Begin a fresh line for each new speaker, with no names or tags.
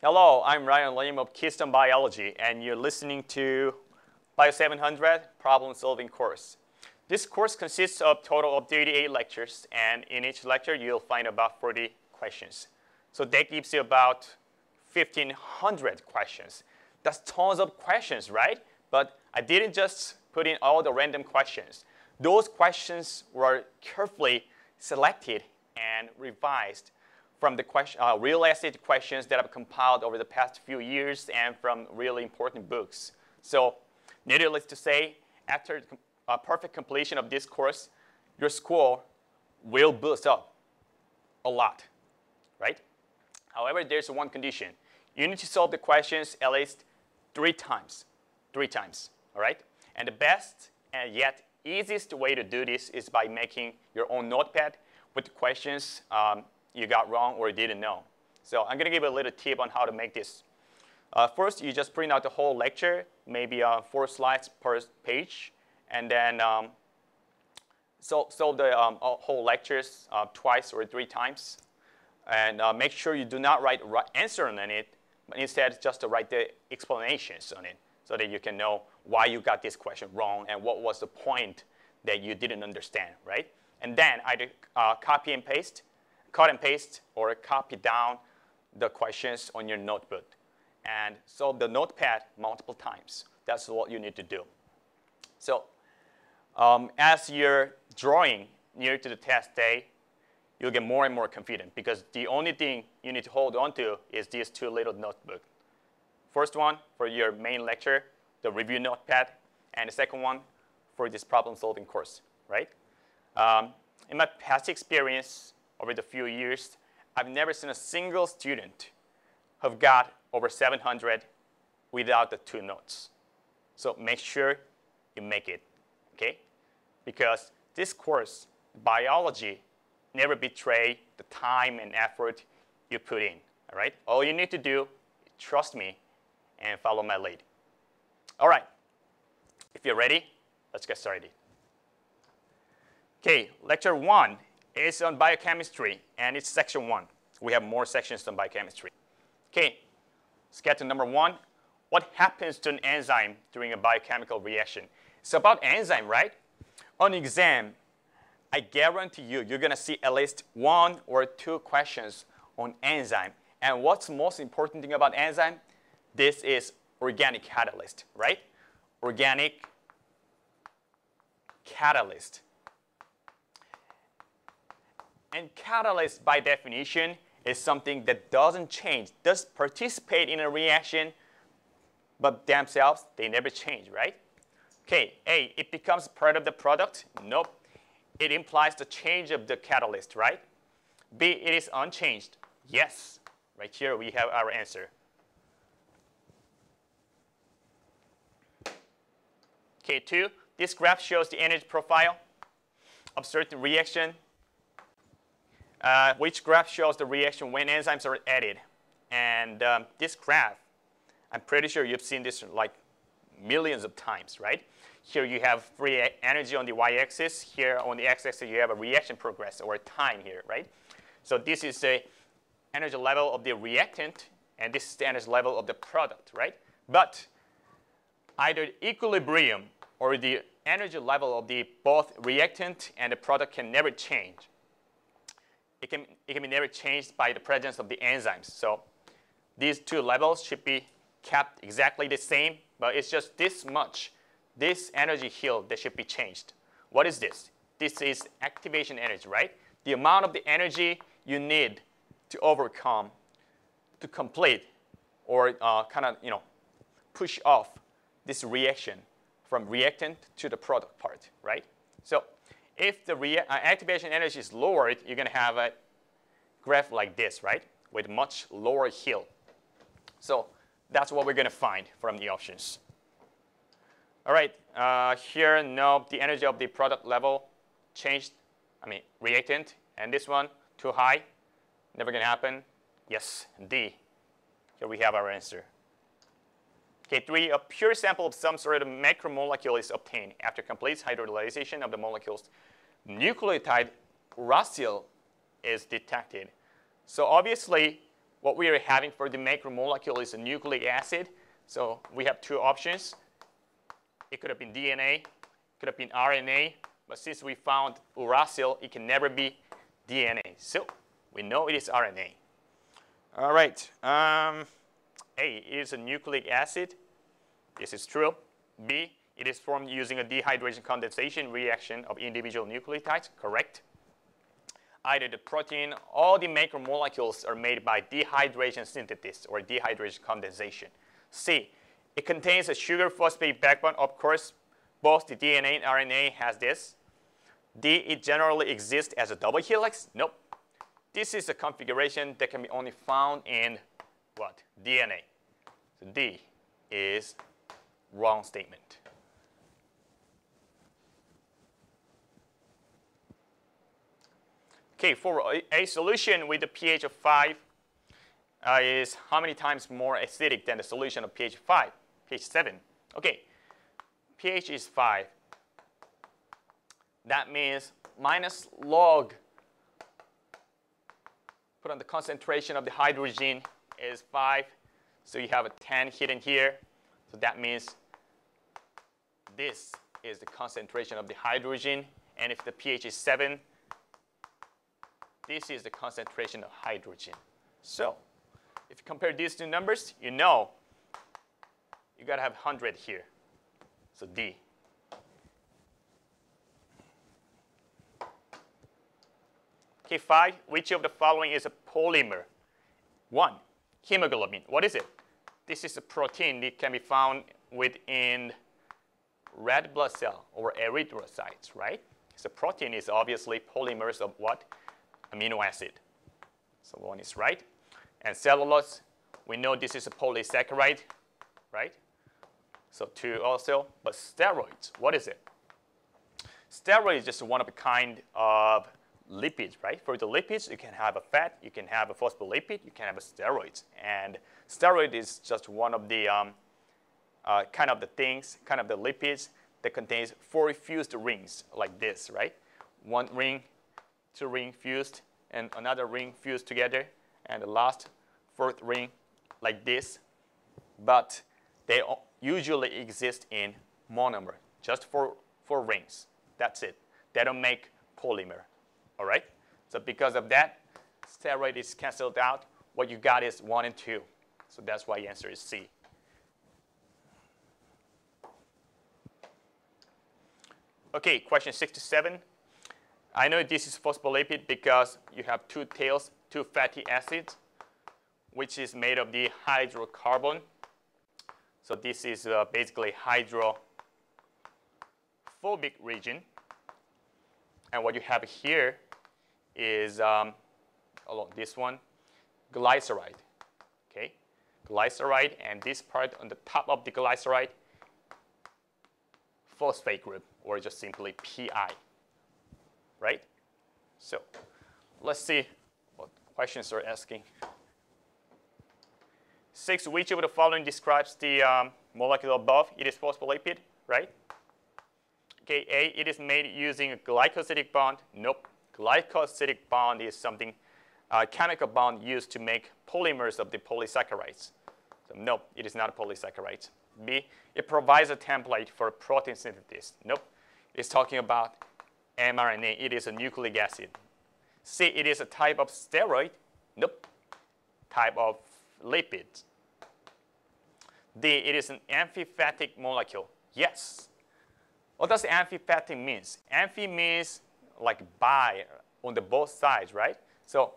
Hello, I'm Ryan Lim of Keystone Biology, and you're listening to Bio 700 Problem Solving course. This course consists of a total of 38 lectures, and in each lecture you'll find about 40 questions. So that gives you about 1,500 questions. That's tons of questions, right? But I didn't just put in all the random questions. Those questions were carefully selected and revised from the real estate questions that I've compiled over the past few years and from really important books. So needless to say, after perfect completion of this course, your score will boost up a lot, right? However, there's one condition. You need to solve the questions at least 3 times, all right? And the best and yet easiest way to do this is by making your own notepad with the questions you got wrong or didn't know. So I'm going to give you a little tip on how to make this. First, you just print out the whole lecture, maybe 4 slides per page, and then solve the whole lectures twice or 3 times. And make sure you do not write answer on it, but instead just to write the explanations on it so that you can know why you got this question wrong and what was the point that you didn't understand, right? And then either cut and paste or copy down the questions on your notebook and solve the notepad multiple times. That's what you need to do. So as you're drawing near to the test day, you'll get more and more confident because the only thing you need to hold on to is these 2 little notebooks. First one for your main lecture, the review notepad, and the second one for this problem-solving course, right? In my past experience, over the few years, I've never seen a single student who've got over 700 without the 2 notes. So make sure you make it, okay? Because this course, biology, never betray the time and effort you put in, all right? All you need to do, trust me, and follow my lead. All right, if you're ready, let's get started. Okay, lecture 1. It's on biochemistry, and it's section 1. We have more sections on biochemistry. Okay, let's get to number 1. What happens to an enzyme during a biochemical reaction? It's about enzyme, right? On exam, I guarantee you're going to see at least 1 or 2 questions on enzyme. And what's the most important thing about enzyme? This is organic catalyst, right? Organic catalyst. And catalyst, by definition, is something that doesn't change, does participate in a reaction, but themselves, they never change, right? Okay, A, it becomes part of the product. Nope. It implies the change of the catalyst, right? B, it is unchanged. Yes. Right here, we have our answer. Okay, 2, this graph shows the energy profile of certain reaction. Which graph shows the reaction when enzymes are added. And this graph, I'm pretty sure you've seen this like millions of times, right? Here you have free energy on the y-axis. Here on the x-axis you have a reaction progress or time here, right? So this is the energy level of the reactant, and this is the energy level of the product, right? But either equilibrium or the energy level of the both reactant and the product can never change. It can be never changed by the presence of the enzymes. So these 2 levels should be kept exactly the same, but it's just this much, this energy field that should be changed. What is this? This is activation energy, right? The amount of the energy you need to overcome, to complete, or push off this reaction from reactant to the product part, right? So if the activation energy is lowered, you're going to have a graph like this, right, with much lower hill. So That's what we're going to find from the options. All right, here, no, the energy of the product level changed, reactant. And this one, too high, never going to happen. Yes, D. Here we have our answer. Okay, 3, a pure sample of some sort of macromolecule is obtained after complete hydrolyzation of the molecules. Nucleotide uracil is detected. So obviously, what we are having for the macromolecule is a nucleic acid. So we have 2 options. It could have been DNA, it could have been RNA, but since we found uracil, it can never be DNA. So we know it is RNA. All right. A, it is a nucleic acid. This is true. B, it is formed using a dehydration condensation reaction of individual nucleotides. Correct. Either the protein, all the macromolecules are made by dehydration synthesis or dehydration condensation. C, it contains a sugar phosphate backbone. Of course, both the DNA and RNA has this. D, it generally exists as a double helix. Nope. This is a configuration that can be only found in what? DNA. So D is wrong statement. Okay, for a solution with a pH of 5 is how many times more acidic than the solution of pH 5, pH 7? Okay, pH is 5. That means minus log, put on the concentration of the hydrogen is 5. So you have a 10 hidden here. So that means this is the concentration of the hydrogen. And if the pH is 7, this is the concentration of hydrogen. So if you compare these 2 numbers, you know you got to have 100 here. So D. Okay, 5. Which of the following is a polymer? 1. Hemoglobin. What is it? This is a protein that can be found within red blood cell or erythrocytes, right? So protein is obviously polymers of what? Amino acid. So 1 is right. And cellulose, we know this is a polysaccharide, right? So 2 also. But steroids, what is it? Steroid is just one of a kind of lipids, right? For the lipids, you can have a fat, you can have a phospholipid, you can have a steroids. And steroid is just one of the kind of the lipids that contains 4 fused rings like this, right? 1 ring, 2 ring fused, and another ring fused together, and the last 4th ring like this. But they usually exist in monomer, just 4 rings. That's it. They don't make polymer. All right? So because of that, steroid is canceled out. What you got is 1 and 2. So that's why the answer is C. Okay, question 6 to 7. I know this is phospholipid because you have 2 tails, 2 fatty acids, which is made of the hydrocarbon. So this is basically hydrophobic region. And what you have here is, along this one, glyceride. Okay, glyceride, and this part on the top of the glyceride, phosphate group, or just simply Pi. Right? So let's see what questions are asking. 6, which of the following describes the molecule above? It is phospholipid, right? Okay, A, it is made using a glycosidic bond. Nope. Glycosidic bond is something, chemical bond used to make polymers of the polysaccharides. So nope, it is not a polysaccharide. B, it provides a template for protein synthesis. Nope. It's talking about mRNA. It is a nucleic acid. C, it is a type of steroid. Nope. Type of lipids. D, it is an amphipathic molecule. Yes. What does amphipathic means? Amphi means like bi on the both sides, right? So